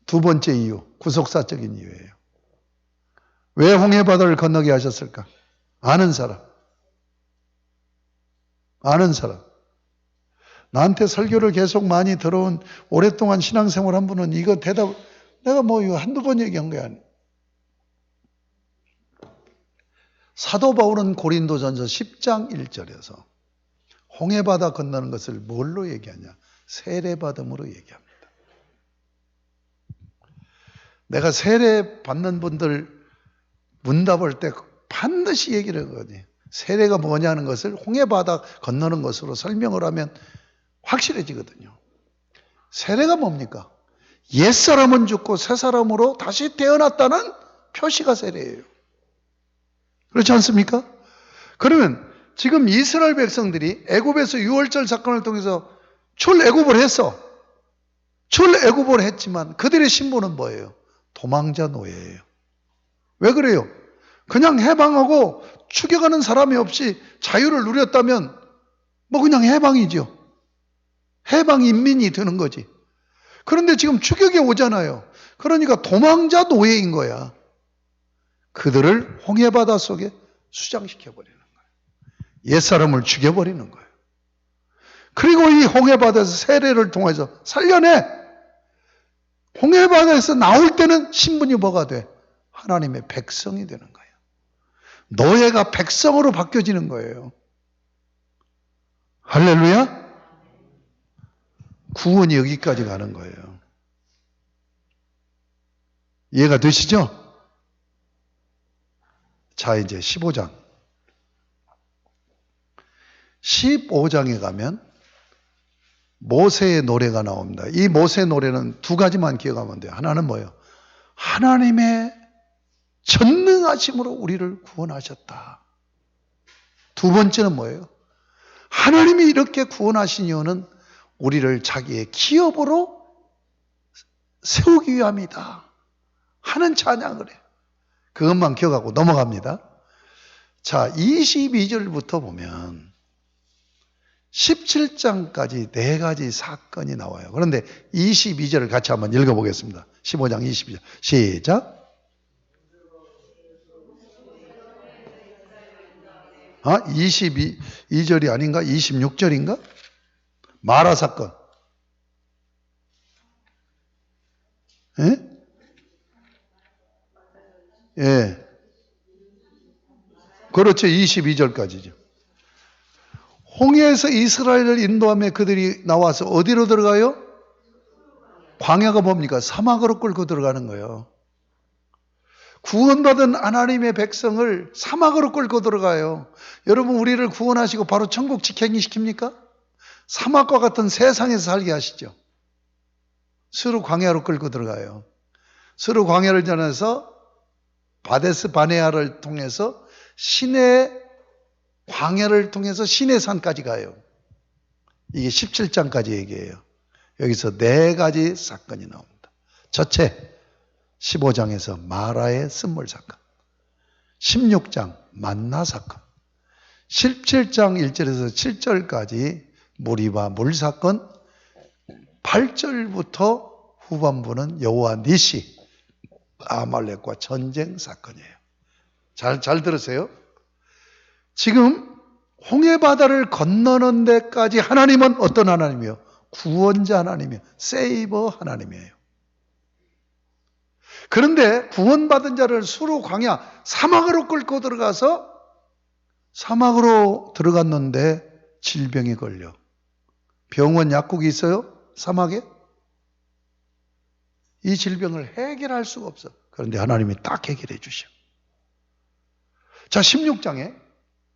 두 번째 이유, 구속사적인 이유예요. 왜 홍해바다를 건너게 하셨을까? 아는 사람. 아는 사람. 나한테 설교를 계속 많이 들어온 오랫동안 신앙생활 한 분은 이거 대답, 내가 뭐 이거 한두 번 얘기한 거야. 사도 바울은 고린도전서 10장 1절에서 홍해바다 건너는 것을 뭘로 얘기하냐? 세례받음으로 얘기합니다. 내가 세례받는 분들 문답할 때 반드시 얘기를 하거든요. 세례가 뭐냐는 것을 홍해바다 건너는 것으로 설명을 하면 확실해지거든요. 세례가 뭡니까? 옛사람은 죽고 새사람으로 다시 태어났다는 표시가 세례예요. 그렇지 않습니까? 그러면 지금 이스라엘 백성들이 애굽에서 유월절 사건을 통해서 출애굽을 했어. 출애굽을 했지만 그들의 신분은 뭐예요? 도망자 노예예요. 왜 그래요? 그냥 해방하고 추격하는 사람이 없이 자유를 누렸다면 뭐 그냥 해방이죠. 해방 인민이 되는 거지. 그런데 지금 추격이 오잖아요. 그러니까 도망자 노예인 거야. 그들을 홍해바다 속에 수장시켜버리는 거예요. 옛사람을 죽여버리는 거예요. 그리고 이 홍해바다에서 세례를 통해서 살려내. 홍해바다에서 나올 때는 신분이 뭐가 돼? 하나님의 백성이 되는 거예요. 노예가 백성으로 바뀌어지는 거예요. 할렐루야? 구원이 여기까지 가는 거예요. 이해가 되시죠? 자, 이제 15장. 15장에 가면 모세의 노래가 나옵니다. 이 모세의 노래는 두 가지만 기억하면 돼요. 하나는 뭐예요? 하나님의 전능하심으로 우리를 구원하셨다. 두 번째는 뭐예요? 하나님이 이렇게 구원하신 이유는 우리를 자기의 기업으로 세우기 위함이다 하는 찬양을 해요. 그것만 기억하고 넘어갑니다. 자, 22절부터 보면 17장까지 네 가지 사건이 나와요. 그런데 22절을 같이 한번 읽어보겠습니다. 15장 22절 시작. 22절이 아닌가? 26절인가? 마라 사건. 예? 예. 그렇죠. 22절까지죠. 홍해에서 이스라엘을 인도하며 그들이 나와서 어디로 들어가요? 광야가 뭡니까? 사막으로 끌고 들어가는 거예요. 구원받은 하나님의 백성을 사막으로 끌고 들어가요. 여러분, 우리를 구원하시고 바로 천국 직행이 시킵니까? 사막과 같은 세상에서 살게 하시죠. 스루 광야로 끌고 들어가요. 스루 광야를 지나서 바데스 바네아를 통해서 시내 광야를 통해서 시내산까지 가요. 이게 17장까지 얘기해요. 여기서 네 가지 사건이 나옵니다. 첫째, 15장에서 마라의 쓴물 사건, 16장 만나 사건, 17장 1절에서 7절까지 무리바 물 사건, 8절부터 후반부는 여호와 니시 아말렉과 전쟁 사건이에요. 잘 들으세요. 지금 홍해바다를 건너는 데까지 하나님은 어떤 하나님이요? 구원자 하나님이에요. 세이버 하나님이에요. 그런데 구원받은 자를 수로 광야 사막으로 끌고 들어가서 사막으로 들어갔는데 질병이 걸려. 병원 약국이 있어요? 사막에? 이 질병을 해결할 수가 없어. 그런데 하나님이 딱 해결해 주셔. 자, 16장에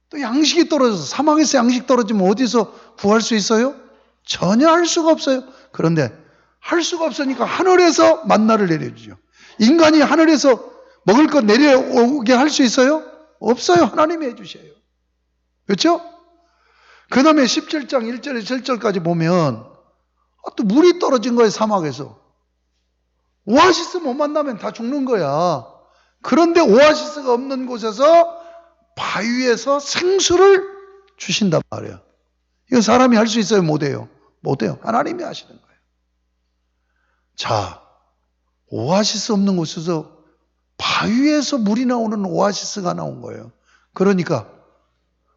또 양식이 떨어져서 사막에서 양식 떨어지면 어디서 구할 수 있어요? 전혀 할 수가 없어요. 그런데 할 수가 없으니까 하늘에서 만나를 내려주죠. 인간이 하늘에서 먹을 것 내려오게 할 수 있어요? 없어요. 하나님이 해주셔요. 그렇죠? 그 다음에 17장 1절에서 7절까지 보면 또 물이 떨어진 거예요. 사막에서. 오아시스 못 만나면 다 죽는 거야. 그런데 오아시스가 없는 곳에서 바위에서 생수를 주신단 말이에요. 이거 사람이 할 수 있어요? 못해요? 못해요. 하나님이 하시는 거예요. 자, 오아시스 없는 곳에서 바위에서 물이 나오는 오아시스가 나온 거예요. 그러니까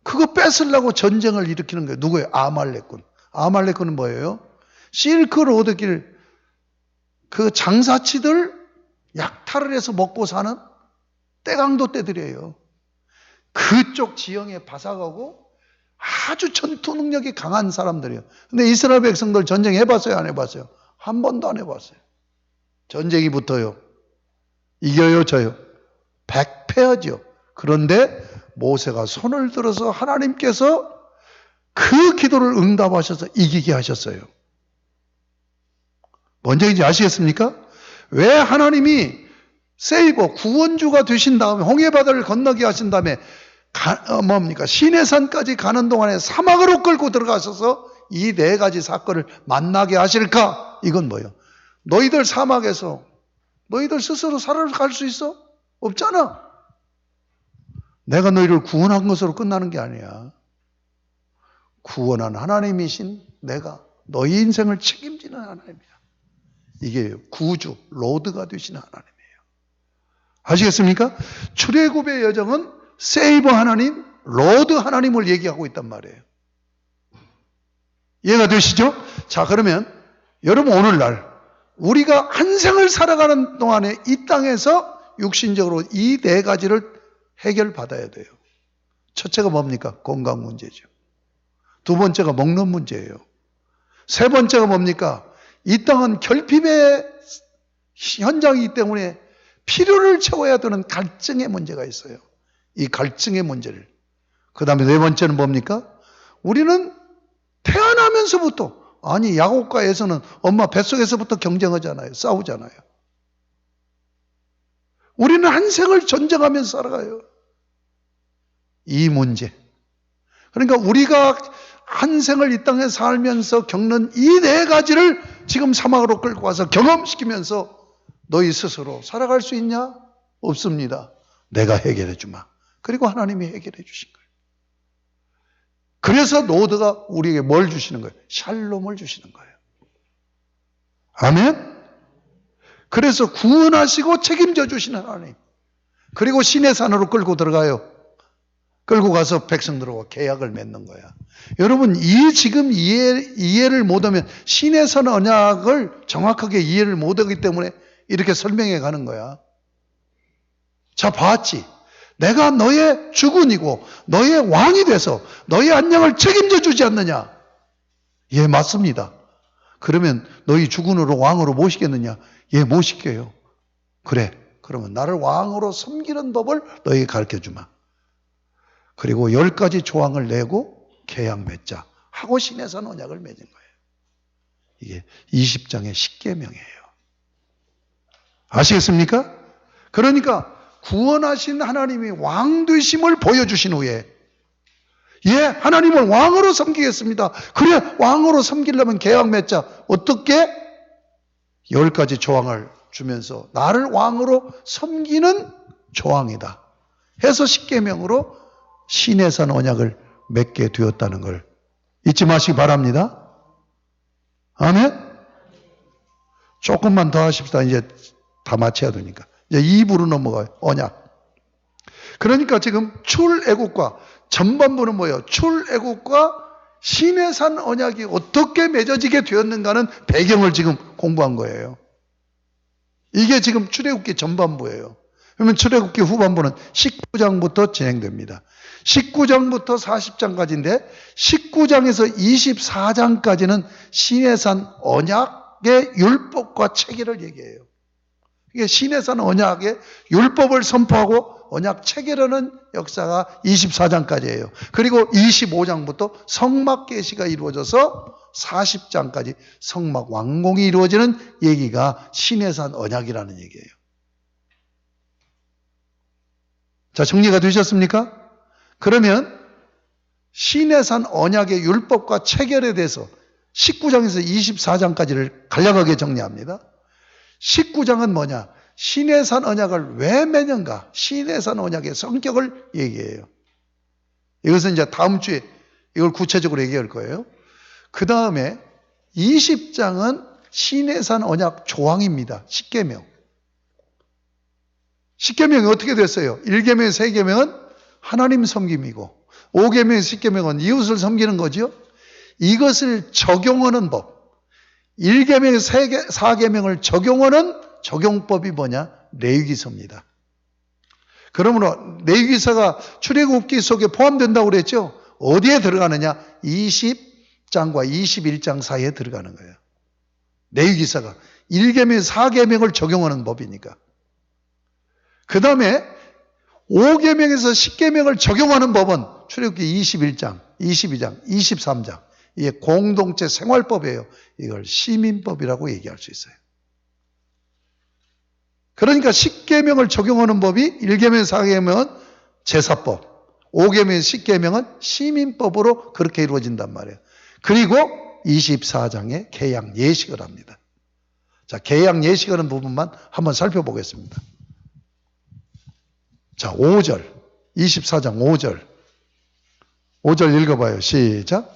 그거 뺏으려고 전쟁을 일으키는 거예요. 누구예요? 아말렉군. 아말렉군은 뭐예요? 실크로드길 그 장사치들 약탈을 해서 먹고 사는 떼강도 떼들이에요. 그쪽 지형에 바삭하고 아주 전투 능력이 강한 사람들이에요. 근데 이스라엘 백성들 전쟁 해봤어요? 안 해봤어요? 한 번도 안 해봤어요. 전쟁이 붙어요. 이겨요? 져요? 100패하죠. 그런데 모세가 손을 들어서 하나님께서 그 기도를 응답하셔서 이기게 하셨어요. 뭔 얘기인지 아시겠습니까? 왜 하나님이 세이버 구원주가 되신 다음에 홍해바다를 건너게 하신 다음에 시내산까지 가는 동안에 사막으로 끌고 들어가셔서 이 네 가지 사건을 만나게 하실까? 이건 뭐예요? 너희들 사막에서 너희들 스스로 살아갈 수 있어? 없잖아. 내가 너희를 구원한 것으로 끝나는 게 아니야. 구원한 하나님이신 내가 너희 인생을 책임지는 하나님이야. 이게 구주, 로드가 되시는 하나님이에요. 아시겠습니까? 출애굽의 여정은 세이버 하나님, 로드 하나님을 얘기하고 있단 말이에요. 이해가 되시죠? 자, 그러면 여러분 오늘날 우리가 한 생을 살아가는 동안에 이 땅에서 육신적으로 이 네 가지를 해결받아야 돼요. 첫째가 뭡니까? 건강 문제죠. 두 번째가 먹는 문제예요. 세 번째가 뭡니까? 이 땅은 결핍의 현장이기 때문에 필요를 채워야 되는 갈증의 문제가 있어요. 이 갈증의 문제를. 그 다음에 네 번째는 뭡니까? 우리는 태어나면서부터, 아니 야곱과에서는 엄마 뱃속에서부터 경쟁하잖아요. 싸우잖아요. 우리는 한 생을 전쟁하면서 살아가요. 이 문제. 그러니까 우리가 한 생을 이 땅에 살면서 겪는 이 네 가지를 지금 사막으로 끌고 와서 경험시키면서 너희 스스로 살아갈 수 있냐? 없습니다. 내가 해결해 주마. 그리고 하나님이 해결해 주신 거예요. 그래서 로드가 우리에게 뭘 주시는 거예요? 샬롬을 주시는 거예요. 아멘? 그래서 구원하시고 책임져 주시는 하나님. 그리고 시내산으로 끌고 들어가요. 끌고 가서 백성들과 계약을 맺는 거야. 여러분, 지금 이해를 못하면 시내산 언약을 정확하게 이해를 못하기 때문에 이렇게 설명해 가는 거야. 자, 봤지? 내가 너의 주군이고 너의 왕이 돼서 너의 안녕을 책임져 주지 않느냐? 예, 맞습니다. 그러면 너희 주군으로 왕으로 모시겠느냐? 예, 모실게요. 그래. 그러면 나를 왕으로 섬기는 법을 너희에게 가르쳐 주마. 그리고 10가지 조항을 내고 계약 맺자 하고 시내산 언약을 맺은 거예요. 이게 20장의 십계명이에요. 아시겠습니까? 그러니까 구원하신 하나님이 왕 되심을 보여주신 후에 하나님을 왕으로 섬기겠습니다. 그래, 왕으로 섬기려면 계약 맺자. 어떻게? 10가지 조항을 주면서 나를 왕으로 섬기는 조항이다 해서 십계명으로 시내산 언약을 맺게 되었다는 걸 잊지 마시기 바랍니다. 아멘? 조금만 더 하십시다. 이제 다 마쳐야 되니까. 이제 2부로 넘어가요. 언약. 그러니까 지금 출애굽과 전반부는 뭐예요? 출애굽과 시내산 언약이 어떻게 맺어지게 되었는가는 배경을 지금 공부한 거예요. 이게 지금 출애굽기 전반부예요. 그러면 출애굽기 후반부는 19장부터 진행됩니다. 19장부터 40장까지인데 19장에서 24장까지는 시내산 언약의 율법과 체계를 얘기해요. 이게 시내산 언약의 율법을 선포하고 언약 체계라는 역사가 24장까지예요. 그리고 25장부터 성막 계시가 이루어져서 40장까지 성막 완공이 이루어지는 얘기가 시내산 언약이라는 얘기예요. 자, 정리가 되셨습니까? 그러면 시내산 언약의 율법과 체결에 대해서 19장에서 24장까지를 간략하게 정리합니다. 19장은 뭐냐? 시내산 언약을 왜 맺는가? 시내산 언약의 성격을 얘기해요. 이것은 이제 다음 주에 이걸 구체적으로 얘기할 거예요. 그 다음에 20장은 시내산 언약 조항입니다. 십계명. 십계명이 어떻게 됐어요? 1계명, 3계명은 하나님 섬김이고 5계명, 10계명은 이웃을 섬기는 거죠. 이것을 적용하는 법. 1계명, 4계명을 적용하는 적용법이 뭐냐? 레위기서입니다. 그러므로 레위기서가 출애굽기 속에 포함된다고 그랬죠. 어디에 들어가느냐? 20장과 21장 사이에 들어가는 거예요. 레위기서가 1계명, 4계명을 적용하는 법이니까. 그 다음에 5계명에서 10계명을 적용하는 법은 출애굽기 21장, 22장, 23장. 이게 공동체 생활법이에요. 이걸 시민법이라고 얘기할 수 있어요. 그러니까 10계명을 적용하는 법이 1계명, 4계명은 제사법, 5계명, 10계명은 시민법으로 그렇게 이루어진단 말이에요. 그리고 24장에 계약 예식을 합니다. 자, 계약 예식하는 부분만 한번 살펴보겠습니다. 자, 5절, 24장 5절. 5절 읽어봐요. 시작.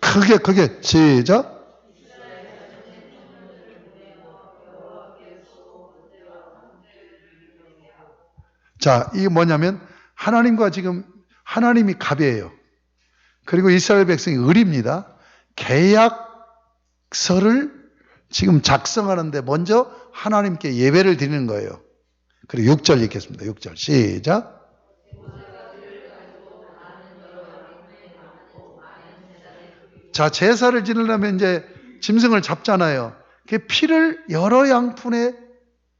크게 시작. 자, 이게 뭐냐면 하나님과 지금 하나님이 갑이에요. 그리고 이스라엘 백성이 을입니다. 계약서를 지금 작성하는데 먼저 하나님께 예배를 드리는 거예요. 그리고 6절 읽겠습니다. 6절 시작. 자, 제사를 지내려면 이제 짐승을 잡잖아요. 그 피를 여러 양푼에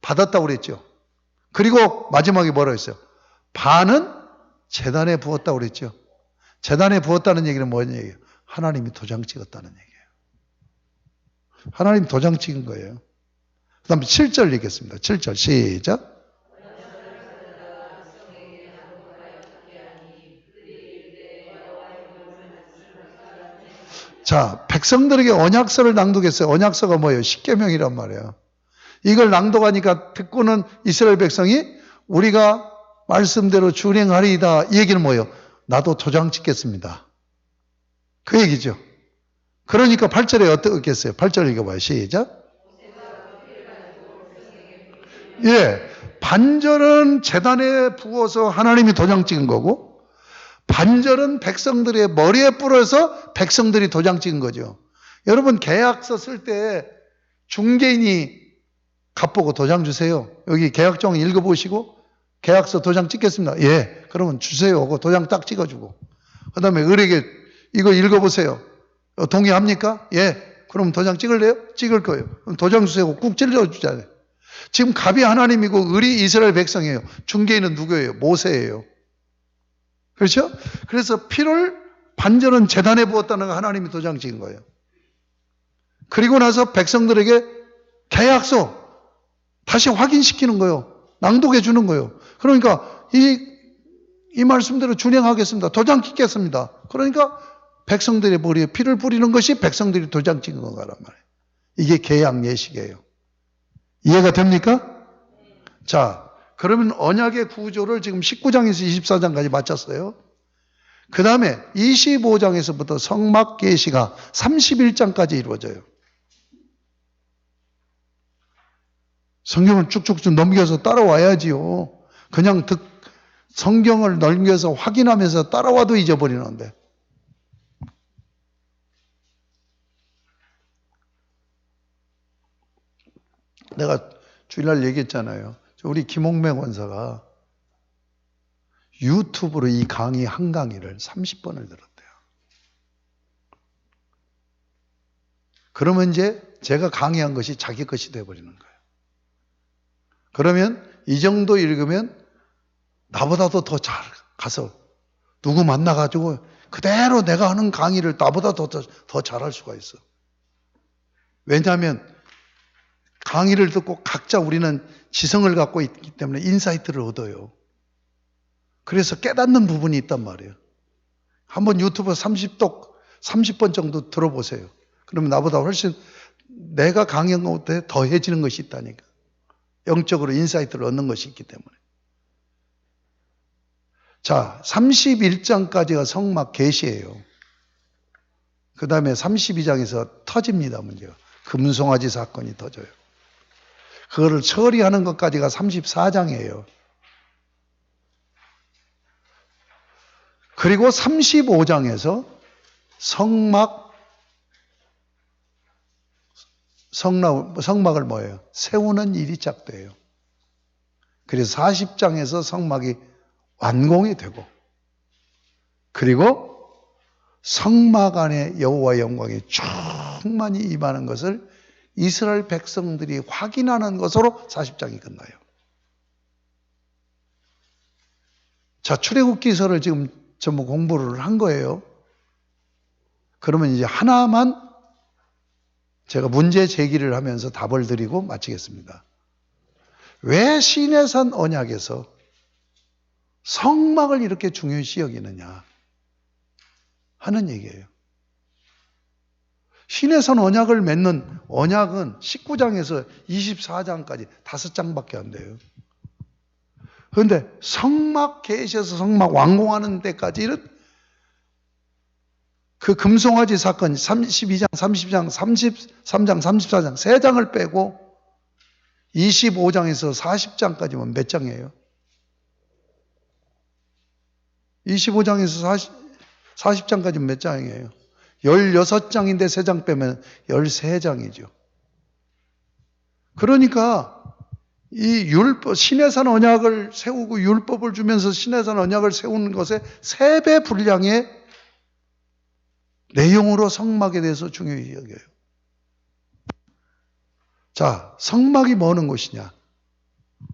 받았다고 그랬죠. 그리고 마지막에 뭐라고 했어요? 반은 제단에 부었다고 그랬죠. 제단에 부었다는 얘기는 뭐냐 얘기예요? 하나님이 도장 찍었다는 얘기예요. 하나님 도장 찍은 거예요. 그 다음에 7절 읽겠습니다. 7절 시작. 자, 백성들에게 언약서를 낭독했어요. 언약서가 뭐예요? 십계명이란 말이에요. 이걸 낭독하니까 듣고는 이스라엘 백성이 우리가 말씀대로 준행하리이다. 이 얘기는 뭐예요? 나도 도장 찍겠습니다. 그 얘기죠. 그러니까 8절에 어떻게 했어요? 8절 읽어봐요. 시작. 예, 반절은 제단에 부어서 하나님이 도장 찍은 거고 반절은 백성들의 머리에 뿌려서 백성들이 도장 찍은 거죠. 여러분 계약서 쓸 때 중개인이 갑보고 도장 주세요. 여기 계약종 읽어보시고 계약서 도장 찍겠습니다. 예, 그러면 주세요 하고 도장 딱 찍어주고 그 다음에 을에게 이거 읽어보세요. 동의합니까? 예, 그럼 도장 찍을래요? 찍을 거예요. 그럼 도장 주세요 하고 꾹 찔러주잖아요. 지금 갑이 하나님이고 을이 이스라엘 백성이에요. 중개인은 누구예요? 모세예요. 그렇죠? 그래서 피를 반절은 제단에 부었다는 거 하나님이 도장 찍은 거예요. 그리고 나서 백성들에게 계약서 다시 확인시키는 거예요. 낭독해 주는 거예요. 그러니까 이 말씀대로 준행하겠습니다. 도장 찍겠습니다. 그러니까 백성들의 머리에 피를 뿌리는 것이 백성들이 도장 찍은 거란 말이에요. 이게 계약 예식이에요. 이해가 됩니까? 자, 그러면 언약의 구조를 지금 19장에서 24장까지 마쳤어요. 그 다음에 25장에서부터 성막 계시가 31장까지 이루어져요. 성경을 쭉쭉쭉 넘겨서 따라와야지요. 그냥 성경을 넘겨서 확인하면서 따라와도 잊어버리는데. 내가 주일날 얘기했잖아요. 우리 김홍매 권사가 유튜브로 이 강의 한 강의를 30번을 들었대요. 그러면 이제 제가 강의한 것이 자기 것이 되어버리는 거예요. 그러면 이 정도 읽으면 나보다도 더 잘 가서 누구 만나가지고 그대로 내가 하는 강의를 나보다 더 잘할 수가 있어. 왜냐하면 강의를 듣고 각자 우리는 지성을 갖고 있기 때문에 인사이트를 얻어요. 그래서 깨닫는 부분이 있단 말이에요. 한번 유튜브 30번 정도 들어보세요. 그러면 나보다 훨씬 내가 강의한 것보다 더해지는 것이 있다니까. 영적으로 인사이트를 얻는 것이 있기 때문에. 자, 31장까지가 성막 계시예요. 그 다음에 32장에서 터집니다, 문제가. 금송아지 사건이 터져요. 그거를 처리하는 것까지가 34장이에요. 그리고 35장에서 성막을 뭐예요? 세우는 일이 시작돼요. 그래서 40장에서 성막이 완공이 되고, 그리고 성막 안에 여호와의 영광이 충만히 임하는 것을 이스라엘 백성들이 확인하는 것으로 40장이 끝나요. 자, 출애굽기서를 지금 전부 공부를 한 거예요. 그러면 이제 하나만 제가 문제 제기를 하면서 답을 드리고 마치겠습니다. 왜 시내산 언약에서 성막을 이렇게 중요시 여기느냐 하는 얘기예요. 시내산 언약을 맺는 언약은 19장에서 24장까지 5장밖에 안 돼요. 그런데 성막 계시에서 성막 완공하는 데까지는 그 금송아지 사건 32장, 30장, 33장, 34장 3장을 빼고 25장에서 40장까지면 몇 장이에요? 25장에서 40장까지는 몇 장이에요? 16장인데 3장 빼면 13장이죠. 그러니까 이 율법, 시내산 언약을 세우고 율법을 주면서 시내산 언약을 세우는 것에 3배 분량의 내용으로 성막에 대해서 중요히 여겨요. 자, 성막이 뭐 하는 곳이냐?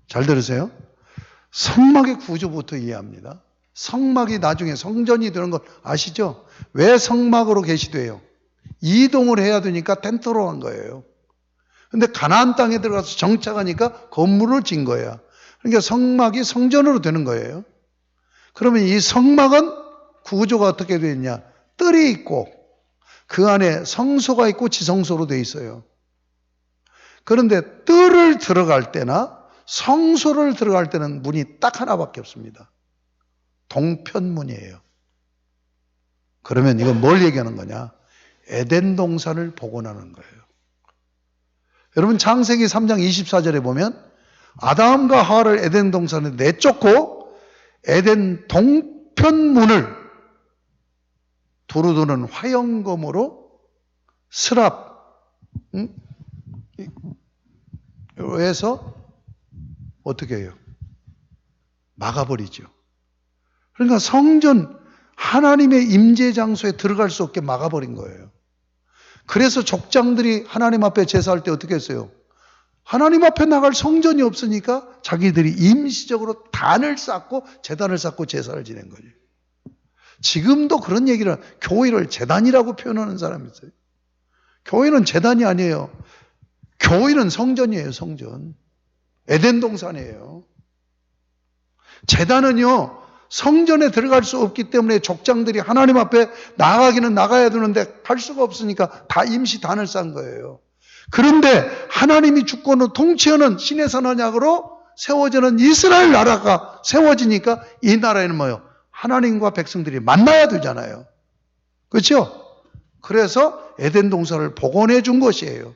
잘 들으세요. 성막의 구조부터 이해합니다. 성막이 나중에 성전이 되는 것 아시죠? 왜 성막으로 계시돼요? 이동을 해야 되니까 텐트로 한 거예요. 근데 가나안 땅에 들어가서 정착하니까 건물을 진 거예요. 그러니까 성막이 성전으로 되는 거예요. 그러면 이 성막은 구조가 어떻게 되어 있냐? 뜰이 있고 그 안에 성소가 있고 지성소로 되어 있어요. 그런데 뜰을 들어갈 때나 성소를 들어갈 때는 문이 딱 하나밖에 없습니다. 동편문이에요. 그러면 이건 뭘 얘기하는 거냐? 에덴 동산을 복원하는 거예요. 여러분 창세기 3장 24절에 보면 아담과 하와를 에덴 동산에 내쫓고 에덴 동편문을 두루두는 화영검으로 스랍 해서 어떻게 해요? 막아버리죠. 그러니까 성전 하나님의 임재 장소에 들어갈 수 없게 막아버린 거예요. 그래서 족장들이 하나님 앞에 제사할 때 어떻게 했어요? 하나님 앞에 나갈 성전이 없으니까 자기들이 임시적으로 단을 쌓고 제단을 쌓고 제사를 지낸 거죠. 지금도 그런 얘기를, 교회를 제단이라고 표현하는 사람이 있어요. 교회는 제단이 아니에요. 교회는 성전이에요, 성전. 에덴 동산이에요. 제단은요, 성전에 들어갈 수 없기 때문에 족장들이 하나님 앞에 나가기는 나가야 되는데 갈 수가 없으니까 다 임시 단을 쌓은 거예요. 그런데 하나님이 주권을 통치하는 시내산 언약으로 세워지는 이스라엘 나라가 세워지니까 이 나라에는 뭐예요? 하나님과 백성들이 만나야 되잖아요. 그렇죠? 그래서 에덴 동산을 복원해 준 것이에요.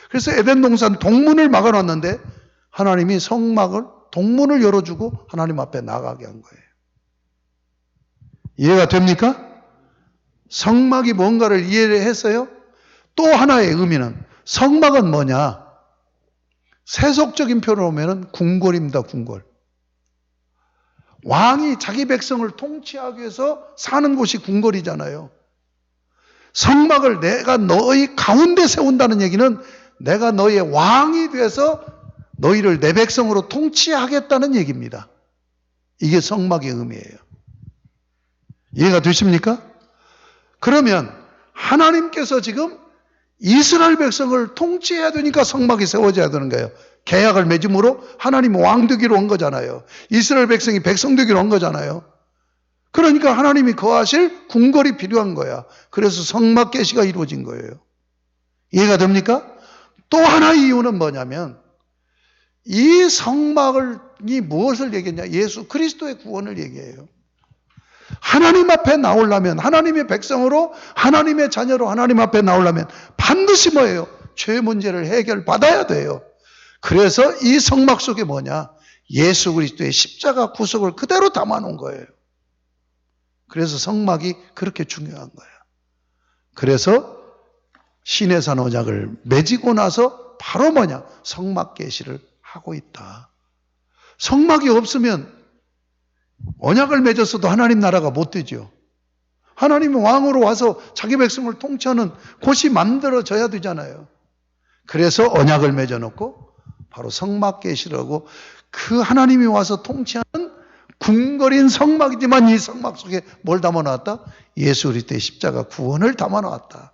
그래서 에덴 동산 동문을 막아놨는데 하나님이 성막을 동문을 열어주고 하나님 앞에 나가게 한 거예요. 이해가 됩니까? 성막이 뭔가를 이해를 했어요? 또 하나의 의미는 성막은 뭐냐? 세속적인 표현으로 보면 궁궐입니다. 궁궐. 왕이 자기 백성을 통치하기 위해서 사는 곳이 궁궐이잖아요. 성막을 내가 너희 가운데 세운다는 얘기는 내가 너희의 왕이 돼서 너희를 내 백성으로 통치하겠다는 얘기입니다. 이게 성막의 의미예요. 이해가 되십니까? 그러면 하나님께서 지금 이스라엘 백성을 통치해야 되니까 성막이 세워져야 되는 거예요. 계약을 맺음으로 하나님 왕 되기로 한 거잖아요. 이스라엘 백성이 백성 되기로 한 거잖아요. 그러니까 하나님이 거하실 궁궐이 필요한 거야. 그래서 성막 계시가 이루어진 거예요. 이해가 됩니까? 또 하나의 이유는 뭐냐면 이 성막이 무엇을 얘기했냐? 예수 그리스도의 구원을 얘기해요. 하나님 앞에 나오려면, 하나님의 백성으로, 하나님의 자녀로 하나님 앞에 나오려면 반드시 뭐예요? 죄 문제를 해결받아야 돼요. 그래서 이 성막 속에 뭐냐? 예수 그리스도의 십자가 구속을 그대로 담아놓은 거예요. 그래서 성막이 그렇게 중요한 거예요. 그래서 시내산 언약을 맺고 나서 바로 뭐냐? 성막 계시를 하고 있다. 성막이 없으면 언약을 맺었어도 하나님 나라가 못 되죠. 하나님은 왕으로 와서 자기 백성을 통치하는 곳이 만들어져야 되잖아요. 그래서 언약을 맺어놓고 바로 성막 계시를 하고 그 하나님이 와서 통치하는 궁궐인 성막이지만 이 성막 속에 뭘 담아놨다? 예수 그리스도의 십자가 구원을 담아놨다.